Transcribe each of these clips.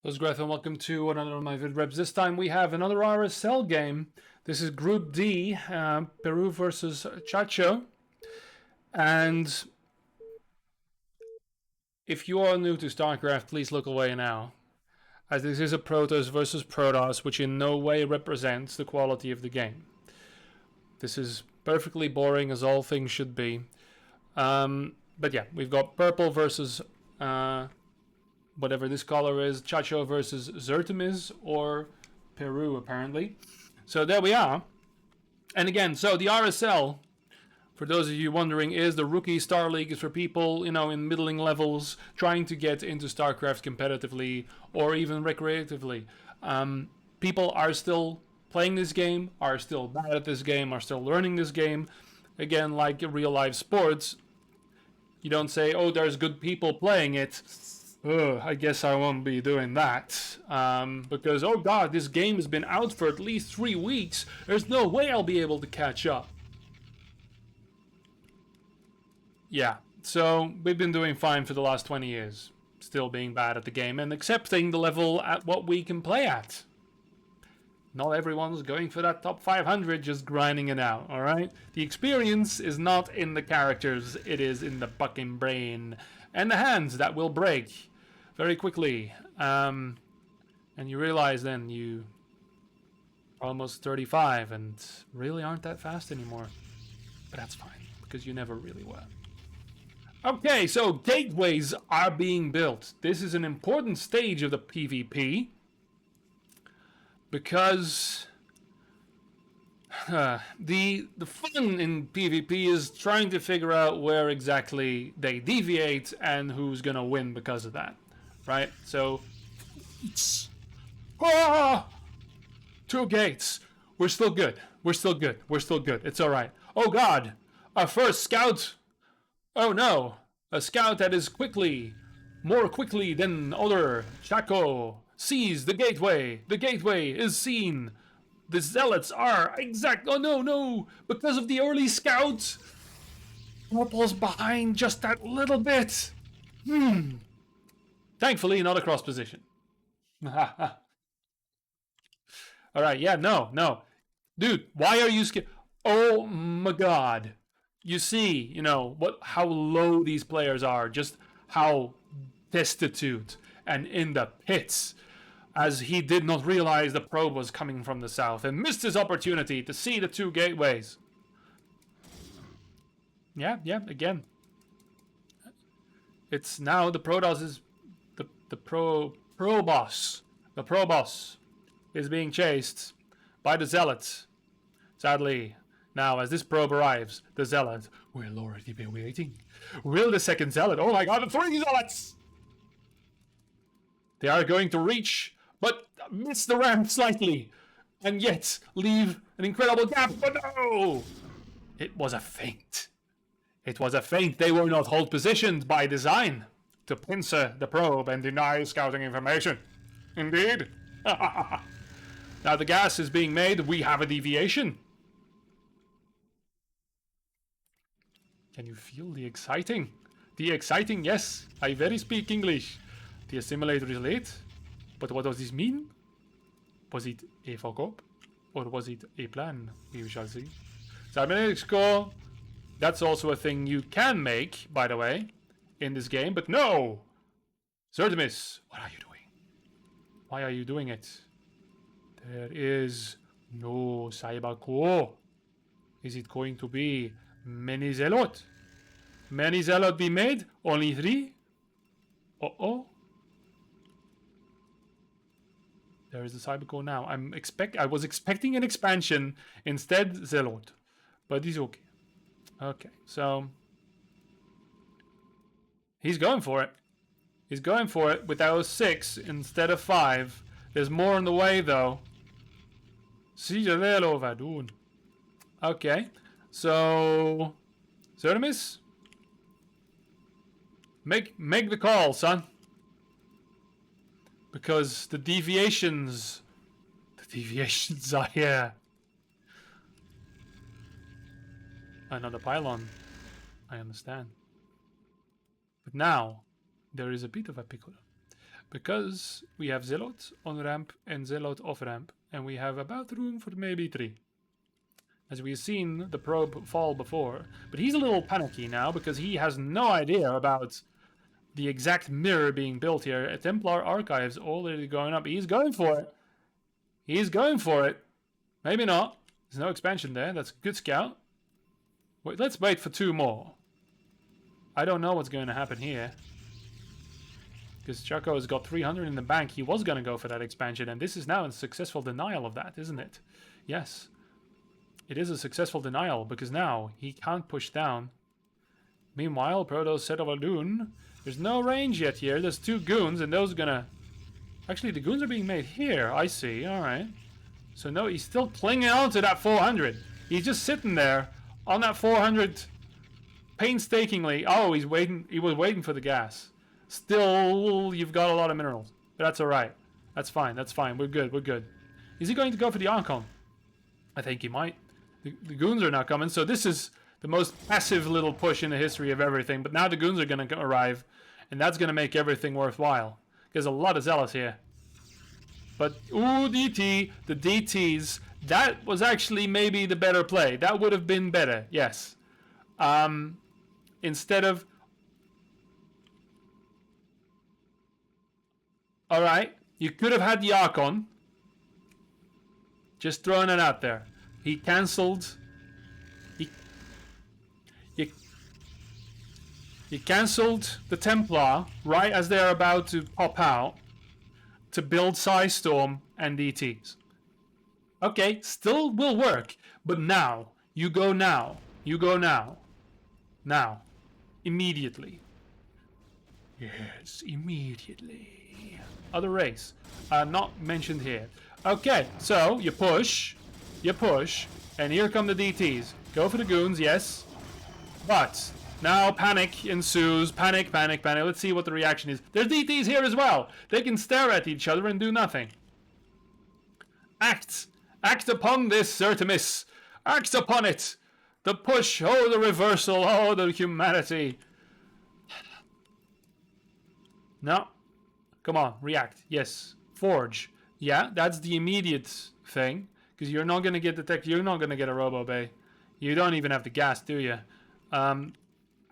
Hello, Greth, and welcome to another of my vidreps. This time we have another RSL game. This is Group D, Peru versus Chacho. And if you are new to StarCraft, please look away now, as this is a Protoss versus Protoss, which in no way represents the quality of the game. This is perfectly boring, as all things should be. But yeah, we've got purple versus whatever this color is, Chacho versus Zertimis, or Peru, apparently. So there we are. And again, so the RSL, for those of you wondering, is the rookie Star League. Is for people, in middling levels trying to get into StarCraft competitively or even recreatively. People are still playing this game, are still bad at this game, are still learning this game. Again, like real life sports, you don't say, oh, there's good people playing it. I guess I won't be doing that. Because, oh god, this game has been out for at least 3 weeks. There's no way I'll be able to catch up. Yeah, so we've been doing fine for the last 20 years. Still being bad at the game and accepting the level at what we can play at. Not everyone's going for that top 500, just grinding it out, alright? The experience is not in the characters, it is in the fucking brain. And the hands that will break very quickly. And you realize then you are almost 35 and really aren't that fast anymore. But that's fine, because you never really were. Okay, so gateways are being built. This is an important stage of the PvP. Because the fun in PvP is trying to figure out where exactly they deviate and who's gonna win because of that, right? So, two gates. We're still good. We're still good. We're still good. It's all right. Oh God, our first scout. Oh no, a scout that is more quickly than other Chacho. Sees the gateway. The gateway is seen. The zealots are oh no, because of the early scout. Purple's behind just that little bit. Thankfully, not a cross position. All right, yeah, no. Dude, why are you scared? Oh my god. You see, how low these players are, just how destitute and in the pits, as he did not realize the probe was coming from the south and missed his opportunity to see the two gateways. Yeah, again. It's now the Protoss is the pro boss. The pro boss is being chased by the zealots. Sadly, now as this probe arrives, the zealot will already be waiting. Will the second zealot? Oh my god, the 3 zealots! They are going to reach, but miss the ramp slightly, and yet leave an incredible gap. But no! It was a feint. It was a feint. They were not hold positioned by design to pincer the probe and deny scouting information. Indeed. Now the gas is being made. We have a deviation. Can you feel the exciting? The exciting, yes. I very speak English. The assimilator is late. But what does this mean? Was it a fuck up? Or was it a plan? We shall see. Cybernetic score. That's also a thing you can make, by the way, in this game. But no! Zertimis, what are you doing? Why are you doing it? There is no cyber core. Is it going to be many zealot? Many zealot be made? Only 3? Uh-oh. There is the cyber core now. I was expecting an expansion, instead zealot. But he's okay. Okay, so he's going for it. He's going for it with those 6 instead of 5. There's more on the way though. Okay, so Zertimis, make the call, son. Because the deviations are here. Another pylon. I understand. But now, there is a bit of a pickle. Because we have Zealot on ramp and Zealot off ramp, and we have about room for maybe 3. As we've seen the probe fall before. But he's a little panicky now because he has no idea about the exact mirror being built here. A Templar Archives already going up. He's going for it. He's going for it. Maybe not. There's no expansion there. That's a good scout. Wait, let's wait for 2 more. I don't know what's going to happen here. Because Chacho has got 300 in the bank. He was going to go for that expansion. And this is now a successful denial of that, isn't it? Yes. It is a successful denial. Because now he can't push down. Meanwhile, Protoss set of a dune. There's no range yet here. There's 2 goons. And those are going to... Actually, the goons are being made here. I see. Alright. So no, he's still clinging on to that 400. He's just sitting there on that 400 painstakingly. Oh, he's waiting. He was waiting for the gas. Still, you've got a lot of minerals. But that's alright. That's fine. That's fine. We're good. We're good. Is he going to go for the Archon? I think he might. The goons are now coming. So this is the most passive little push in the history of everything. But now the goons are going to arrive. And that's going to make everything worthwhile. There's a lot of zealots here. But, ooh, DT. The DTs. That was actually maybe the better play. That would have been better. Yes. Instead of... Alright. You could have had the Archon. Just throwing it out there. He cancelled... He cancelled the Templar right as they're about to pop out to build Psystorm and DTs. Okay, still will work, but now. You go now. You go now. Now. Immediately. Yes, immediately. Other race. Not mentioned here. Okay, so you push, and here come the DTs. Go for the goons, yes. But now panic ensues. Panic, panic, panic. Let's see what the reaction is. There's DTs here as well. They can stare at each other and do nothing. Act. Act upon this, Artemis. Act upon it. The push. Oh, the reversal. Oh, the humanity. No. Come on, react. Yes. Forge. Yeah, that's the immediate thing. Because you're not going to get the tech. You're not going to get a Robo Bay. You don't even have the gas, do you?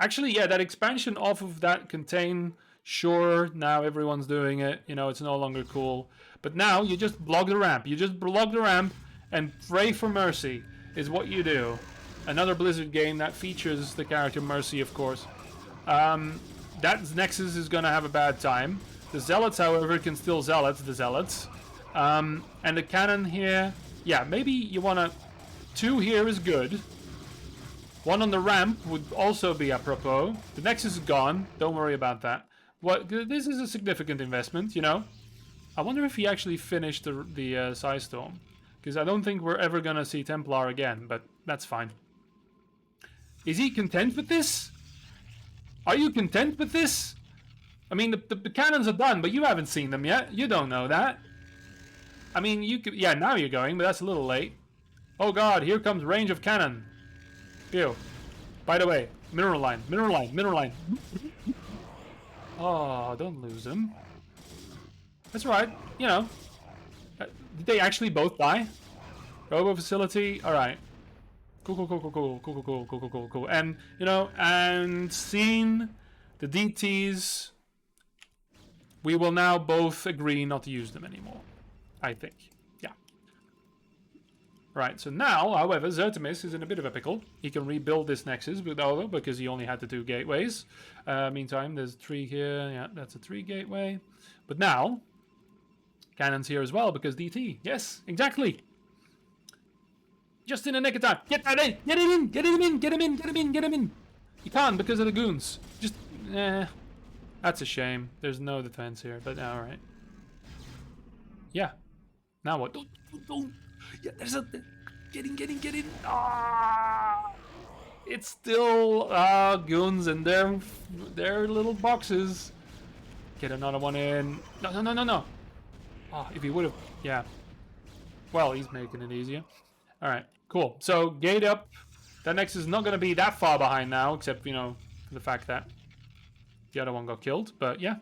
Actually, yeah, that expansion off of that contain, sure, now everyone's doing it. You know, it's no longer cool. But now you just block the ramp. You just block the ramp and pray for mercy is what you do. Another Blizzard game that features the character Mercy, of course. That Nexus is going to have a bad time. The Zealots, however, can still Zealot the Zealots. And the cannon here, yeah, maybe you want to... 2 here is good. 1 on the ramp would also be apropos. The Nexus is gone. Don't worry about that. This is a significant investment, you know. I wonder if he actually finished the Psystorm. Because I don't think we're ever going to see Templar again, but that's fine. Is he content with this? Are you content with this? I mean, the cannons are done, but you haven't seen them yet. You don't know that. I mean, you could... Yeah, now you're going, but that's a little late. Oh god, here comes range of cannon. Ew. By the way, mineral line, mineral line, mineral line. Oh, don't lose them. That's right, you know. Did they actually both die? Robo facility, alright. Cool, cool, cool, cool, cool, cool, cool, cool, cool, cool, cool. And, you know, and seeing the DTs, we will now both agree not to use them anymore. I think. Yeah. Right, so now, however, Artemis is in a bit of a pickle. He can rebuild this Nexus, because he only had the 2 gateways. Meantime, there's 3 here. Yeah, that's a 3 gateway. But now, cannons here as well, because DT. Yes, exactly. Just in the nick of time. Get that in! Get it in! Get him in! Get him in! Get him in! Get him in! He can't because of the goons. Just, that's a shame. There's no defense here, but alright. Yeah. Now what? Don't. Yeah, there's a... Get in. Ah! It's still goons and their little boxes. Get another one in. No. Oh, if he would have... Yeah. Well, he's making it easier. Alright, cool. So, gate up. That Nexus is not going to be that far behind now, except, you know, for the fact that the other one got killed. But, yeah.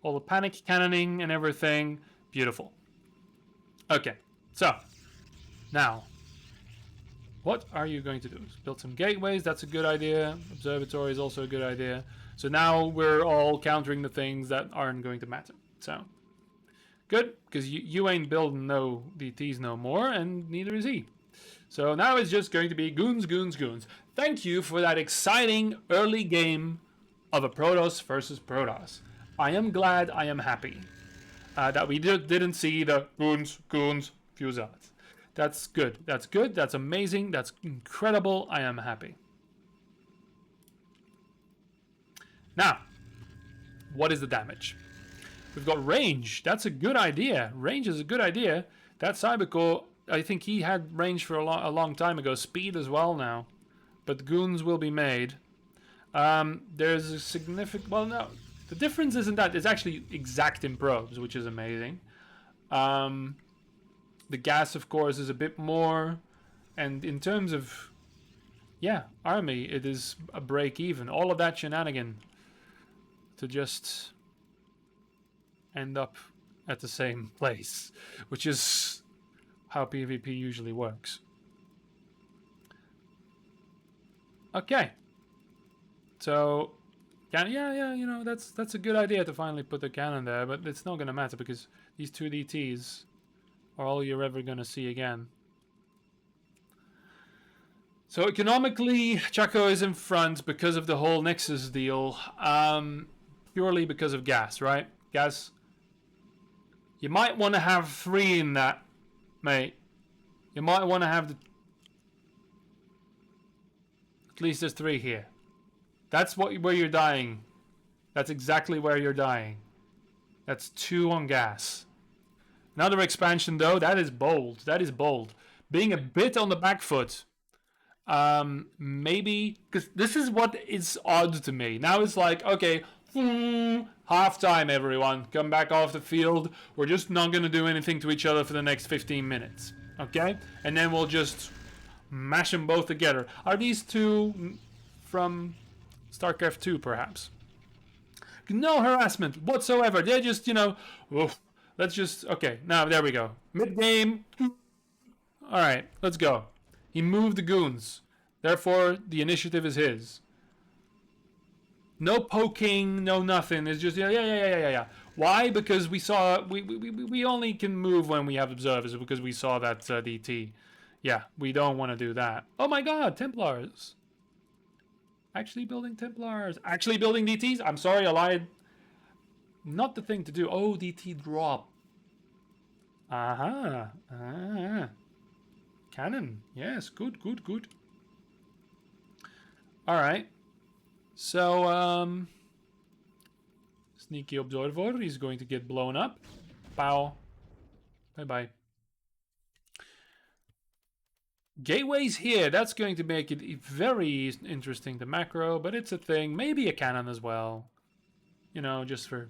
all the panic cannoning and everything. Beautiful. Okay, so now what are you going to do? Build some gateways, that's a good idea. Observatory is also a good idea. So now we're all countering the things that aren't going to matter. So good, because you ain't building no DTs no more, and neither is he. So now it's just going to be goons, goons, goons. Thank you for that exciting early game of a Protoss versus Protoss. I am glad, I am happy that we didn't see the goons, goons, fusades. That's good, that's good, that's amazing, that's incredible, I am happy. Now, what is the damage? We've got range, that's a good idea. Range is a good idea. That Cybercore, I think he had range for a long time ago. Speed as well now. But goons will be made. There's a significant... Well, no. The difference isn't that. It's actually exact in probes, which is amazing. The gas, of course, is a bit more. And in terms of... Yeah, army, it is a break even. All of that shenanigan to just end up at the same place. Which is how PvP usually works. Okay. So, yeah, you know, that's a good idea to finally put the cannon there, but it's not going to matter because these two DTs are all you're ever going to see again. So economically, Chacho is in front because of the whole Nexus deal, purely because of gas, right? Gas. You might want to have 3 in that, mate. You might want to have the... At least there's 3 here. That's where you're dying. That's exactly where you're dying. That's 2 on gas. Another expansion, though, that is bold. That is bold. Being a bit on the back foot. Maybe... Because this is what is odd to me. Now it's like, okay... half time, everyone. Come back off the field. We're just not going to do anything to each other for the next 15 minutes. Okay? And then we'll just mash them both together. Are these 2 from StarCraft 2, perhaps? No harassment whatsoever. They're just, you know... Oof, let's just... Okay, now, there we go. Mid-game. Alright, let's go. He moved the goons. Therefore, the initiative is his. No poking, no nothing. It's just yeah. Why? Because we saw we only can move when we have observers because we saw that DT. Yeah, we don't want to do that. Oh my God, Templars! Actually building Templars. Actually building DTs. I'm sorry, I lied. Not the thing to do. Oh, DT drop. Aha. Cannon. Yes, good. All right. So, sneaky observer, he's going to get blown up. Pow. Bye-bye. Gateways here, that's going to make it very interesting to macro, but it's a thing. Maybe a cannon as well. You know, just for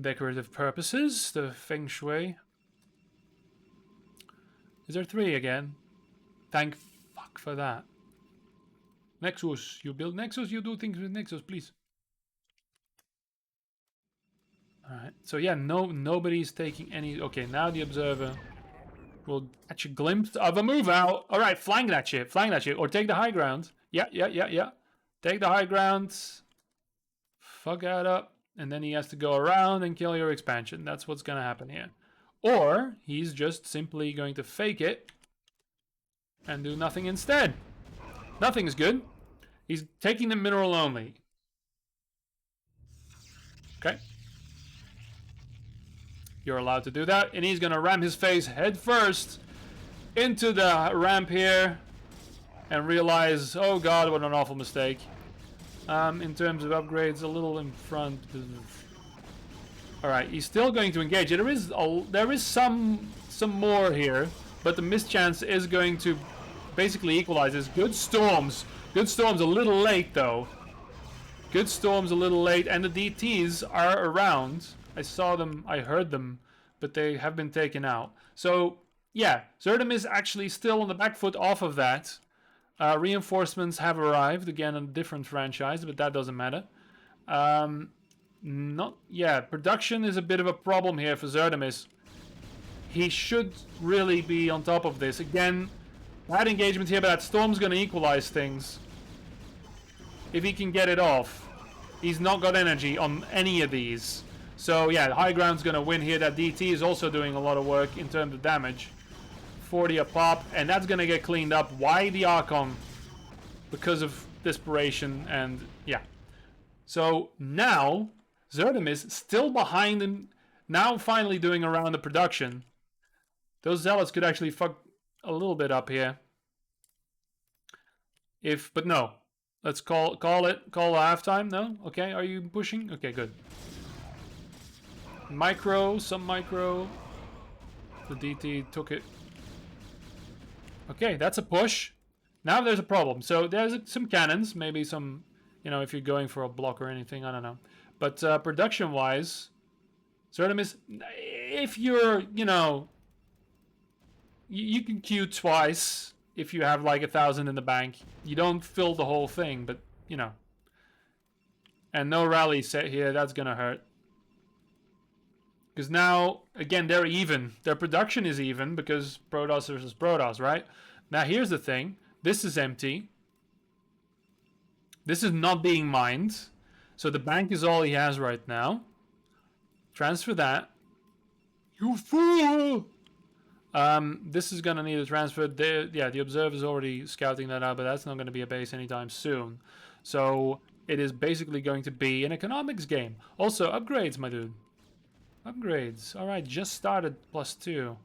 decorative purposes, the feng shui. Is there 3 again? Thank fuck for that. Nexus, you build Nexus, you do things with Nexus, please. Alright, so yeah, nobody's taking any... Okay, now the observer will catch a glimpse of a move out. Alright, flank that shit, or take the high ground. Yeah. Take the high ground. Fuck that up. And then he has to go around and kill your expansion. That's what's gonna happen here. Or, he's just simply going to fake it and do nothing instead. Nothing is good. He's taking the mineral only. Okay. You're allowed to do that. And he's going to ram his face head first into the ramp here. And realize, oh God, what an awful mistake. In terms of upgrades, a little in front. Alright, he's still going to engage. There is some more here. But the mischance is going to basically equalizes. Good storms. Good storms a little late though. Good storms a little late, and the DTs are around. I saw them, I heard them, but they have been taken out. So yeah, Zerdum is actually still on the back foot off of that. Reinforcements have arrived, again on a different franchise, but that doesn't matter. Not... Yeah, production is a bit of a problem here for Zerdemis. He should really be on top of this. Again, bad engagement here, but that Storm's going to equalize things. If he can get it off. He's not got energy on any of these. So yeah, the high ground's going to win here. That DT is also doing a lot of work in terms of damage. 40 a pop, and that's going to get cleaned up. Why the Archon? Because of desperation, and yeah. So now, Zerdemis still behind him. Now finally doing around the production. Those Zealots could actually fuck a little bit up here. But no. Let's call it. Call a halftime. No? Okay, are you pushing? Okay, good. Micro, some micro. The DT took it. Okay, that's a push. Now there's a problem. So there's some cannons, maybe some, if you're going for a block or anything, I don't know. But production-wise, Zerdemis, if you're, you can queue twice if you have like 1,000 in the bank. You don't fill the whole thing, but, And no rally set here, that's gonna hurt. Because now, again, they're even. Their production is even because Protoss versus Protoss, right? Now, here's the thing. This is empty. This is not being mined. So the bank is all he has right now. Transfer that. You fool! This is going to need a transfer. The Observer's already scouting that out, but that's not going to be a base anytime soon. So it is basically going to be an economics game. Also, upgrades, my dude. Upgrades. Alright, just started +2.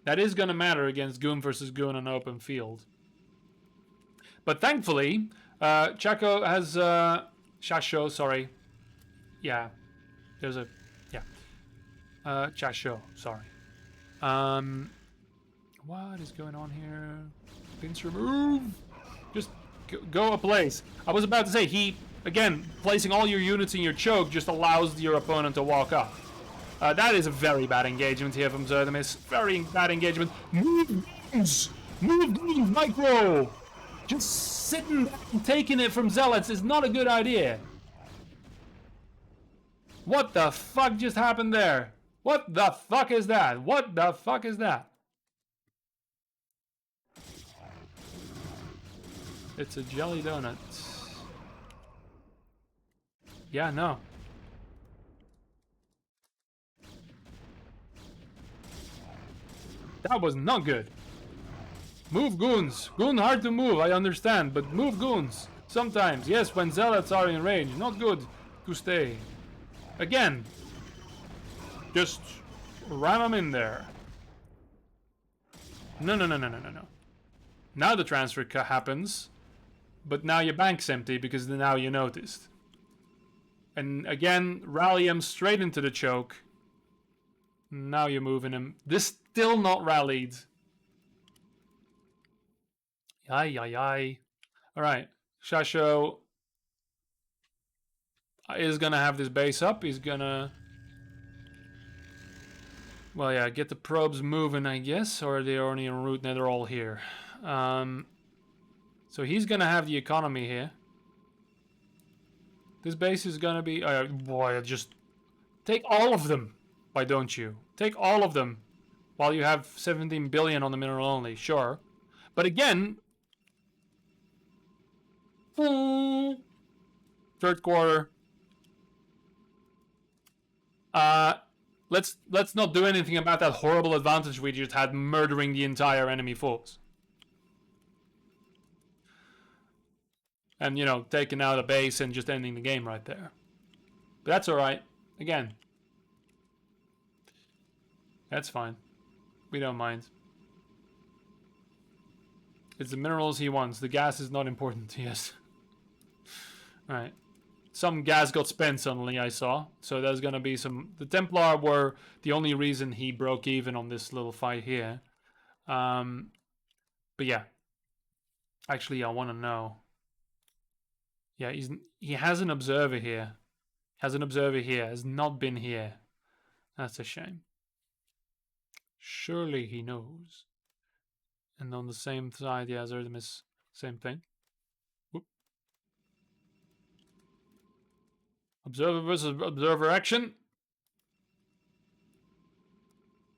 That is going to matter against Goon versus Goon on open field. But thankfully, Chacho has... Chacho, sorry. Yeah. There's a... Yeah. Chacho, sorry. What is going on here? Pincer move! Just go a place. I was about to say, again, placing all your units in your choke just allows your opponent to walk up. That is a very bad engagement here from Zerdemis. Very bad engagement. Move! Move, micro! Just sitting and taking it from Zealots is not a good idea. What the fuck just happened there? What the fuck is that? What the fuck is that? It's a jelly donut. Yeah, no. That was not good. Move goons. Goon hard to move, I understand, but move goons. Sometimes, yes, when zealots are in range. Not good to stay. Again. Just ram them in there. No. Now the transfer happens. But now your bank's empty because now you noticed. And again, rally him straight into the choke. Now you're moving him. This still not rallied. Yay. Alright. Chacho is gonna have this base up. He's gonna... Well, yeah, get the probes moving, I guess. Or they're only en route and they're all here. So he's gonna have the economy here. This base is gonna be... boy, just... Take all of them. Why don't you? Take all of them. While you have 17 billion on the mineral only. Sure. But again... Third quarter. Let's not do anything about that horrible advantage we just had murdering the entire enemy force. And, taking out a base and just ending the game right there. But that's alright. Again. That's fine. We don't mind. It's the minerals he wants. The gas is not important to us. Alright. Some gas got spent suddenly, I saw. So there's gonna be some... The Templar were the only reason he broke even on this little fight here. But yeah. Actually, I want to know. Yeah, he has an observer here. Has not been here. That's a shame. Surely he knows. And on the same side, yeah, Zerdemis, same thing. Whoop. Observer versus observer action.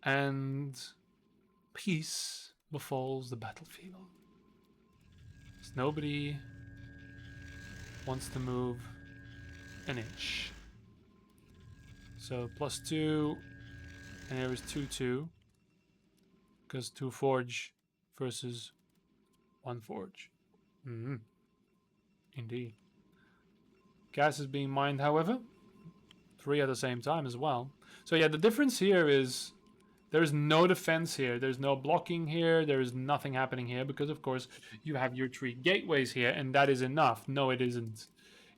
And peace befalls the battlefield. As nobody wants to move an inch. So +2, and here is 2-2. Because 2 forge versus 1 forge. Indeed. Gas is being mined, however. 3 at the same time as well. So yeah, the difference here is there's no defense here. There's no blocking here. There is nothing happening here because, of course, you have your 3 gateways here, and that is enough. No, it isn't.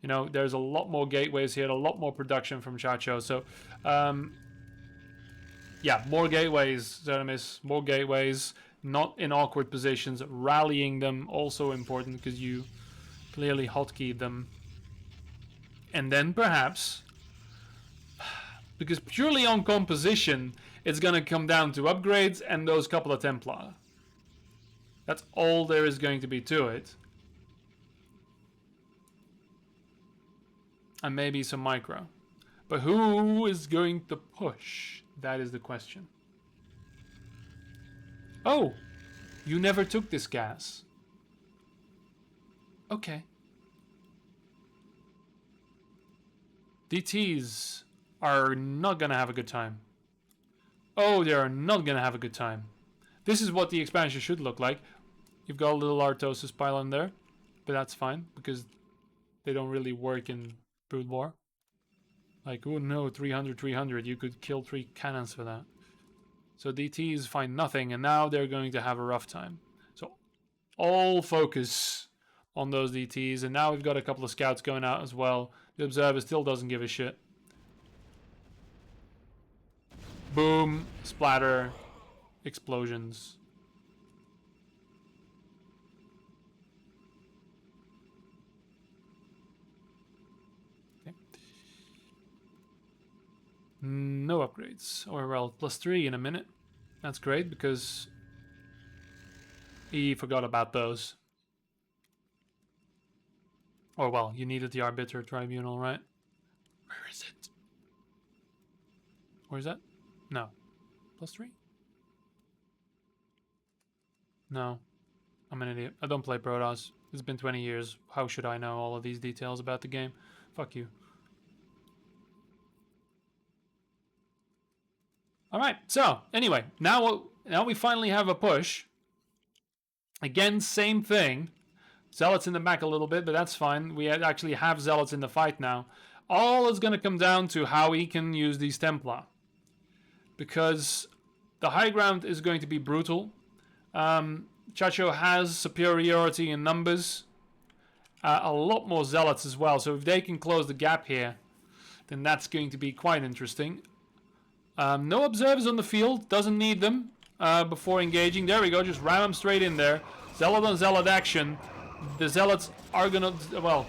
You know, there's a lot more gateways here, a lot more production from Chacho. So, yeah, more gateways, Zernemis, more gateways. Not in awkward positions. Rallying them, also important because you clearly hotkeyed them. And then perhaps, because purely on composition, it's going to come down to upgrades and those couple of Templar. That's all there is going to be to it. And maybe some micro. But who is going to push? That is the question. Oh! You never took this gas. Okay. DTs are not going to have a good time. Oh, they are not going to have a good time. This is what the expansion should look like. You've got a little Artosis pylon there. But that's fine, because they don't really work in Brood War. Like, oh no, 300, 300. You could kill 3 cannons for that. So DTs find nothing, and now they're going to have a rough time. So all focus on those DTs, and now we've got a couple of scouts going out as well. The Observer still doesn't give a shit. Boom, splatter, explosions. Okay. No upgrades. Or, well, +3 in a minute. That's great, because he forgot about those. Or, well, you needed the Arbiter Tribunal, right? Where is it? Where is that? No. +3? No. I'm an idiot. I don't play Protoss. It's been 20 years. How should I know all of these details about the game? Fuck you. Alright, so, anyway. Now we finally have a push. Again, same thing. Zealots in the back a little bit, but that's fine. We actually have Zealots in the fight now. All is going to come down to how he can use these Templar. Because the high ground is going to be brutal. Chacho has superiority in numbers. A lot more Zealots as well. So if they can close the gap here, then that's going to be quite interesting. No observers on the field. Doesn't need them before engaging. There we go. Just ram them straight in there. Zealot on Zealot action. The Zealots are going to... Well,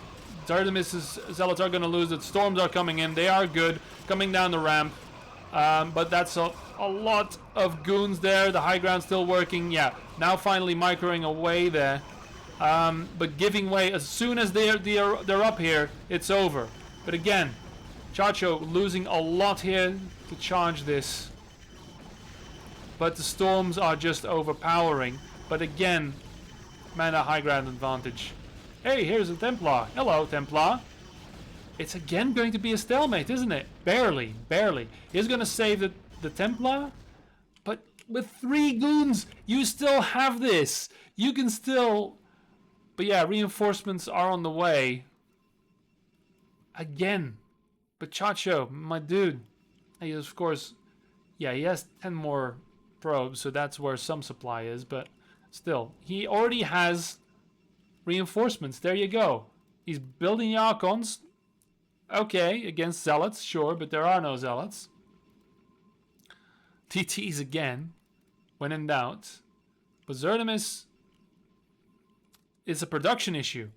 Artemis's Zealots are going to lose it. Storms are coming in. They are good. Coming down the ramp. But that's a lot of goons there. The high ground still working. Yeah, now finally microing away there. But giving way as soon as they're up here, it's over. But again, Chacho losing a lot here to charge this. But the storms are just overpowering. But again, man, a high ground advantage. Hey, here's a Templar. Hello, Templar. It's again going to be a stalemate, isn't it? Barely, barely. He's going to save the Templar. But with 3 goons, you still have this. You can still... But yeah, reinforcements are on the way. Again. But Chacho, my dude. He of course... Yeah, he has 10 more probes, so that's where some supply is. But still, he already has reinforcements. There you go. He's building the Archons. Okay, against Zealots, sure, but there are no Zealots. TTs again, when in doubt. But Zerdemis is a production issue.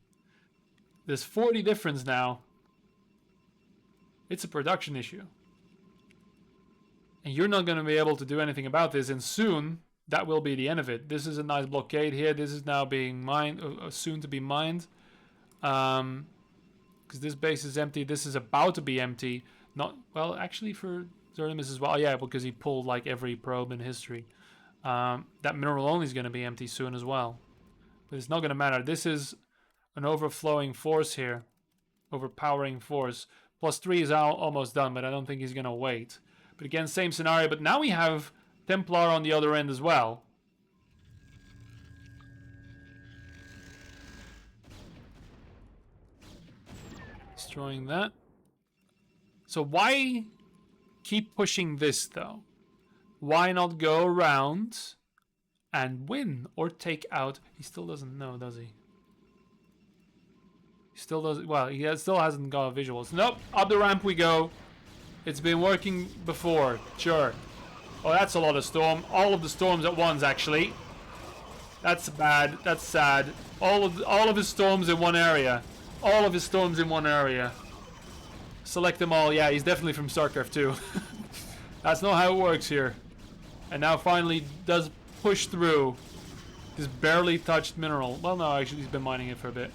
There's 40 difference now. It's a production issue. And you're not going to be able to do anything about this, and soon that will be the end of it. This is a nice blockade here. This is now being mined, soon to be mined. because this base is empty. This is about to be empty. Not well, actually for Zerlimus as well. Yeah, because he pulled like every probe in history. That mineral only is going to be empty soon as well. But it's not going to matter. This is an overflowing force here. Overpowering force. +3 is almost done, but I don't think he's going to wait. But again, same scenario. But now we have Templar on the other end as well. Destroying that. So why keep pushing this, though? Why not go around and win or take out? He still doesn't know, does he? He still doesn't. Well, he still hasn't got visuals. Nope, up the ramp we go. It's been working before, sure. Oh, that's a lot of storm. All of the storms at once, actually. That's bad. That's sad. All of his storms in one area. All of his storms in one area. Select them all. Yeah, he's definitely from StarCraft 2. That's not how it works here. And now finally does push through this barely touched mineral. Well, no, actually he's been mining it for a bit.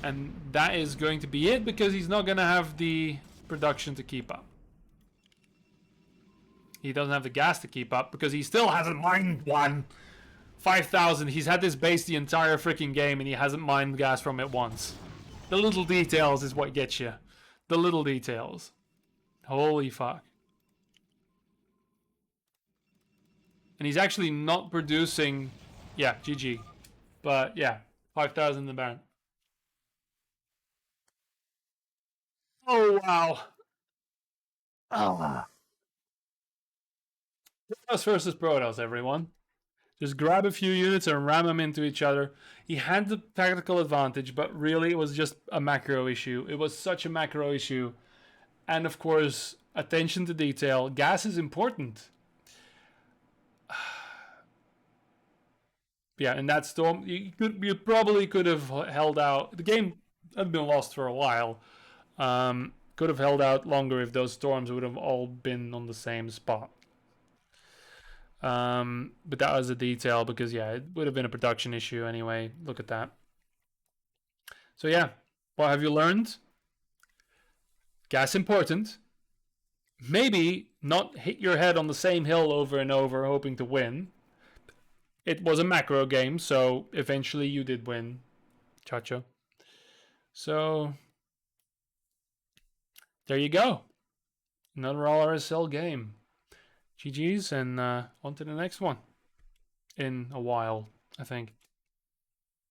And that is going to be it because he's not going to have the production to keep up. He doesn't have the gas to keep up because he still hasn't mined one. 5,000. He's had this base the entire freaking game and he hasn't mined gas from it once. The little details is what gets you. The little details. Holy fuck. And he's actually not producing... Yeah, GG. But yeah, 5,000 in the bank. Oh, wow. Oh. Protoss versus Protoss, everyone. Just grab a few units and ram them into each other. He had the tactical advantage, but really it was just a macro issue. It was such a macro issue. And of course, attention to detail. Gas is important. Yeah, in that storm, you probably could have held out. The game had been lost for a while. Could have held out longer if those storms would have all been on the same spot. But that was a detail because, yeah, it would have been a production issue anyway. Look at that. So, yeah, what have you learned? Gas important. Maybe not hit your head on the same hill over and over hoping to win. It was a macro game, so eventually you did win, Chacho. So, there you go. Another all RSL game. GG's, and on to the next one. In a while, I think.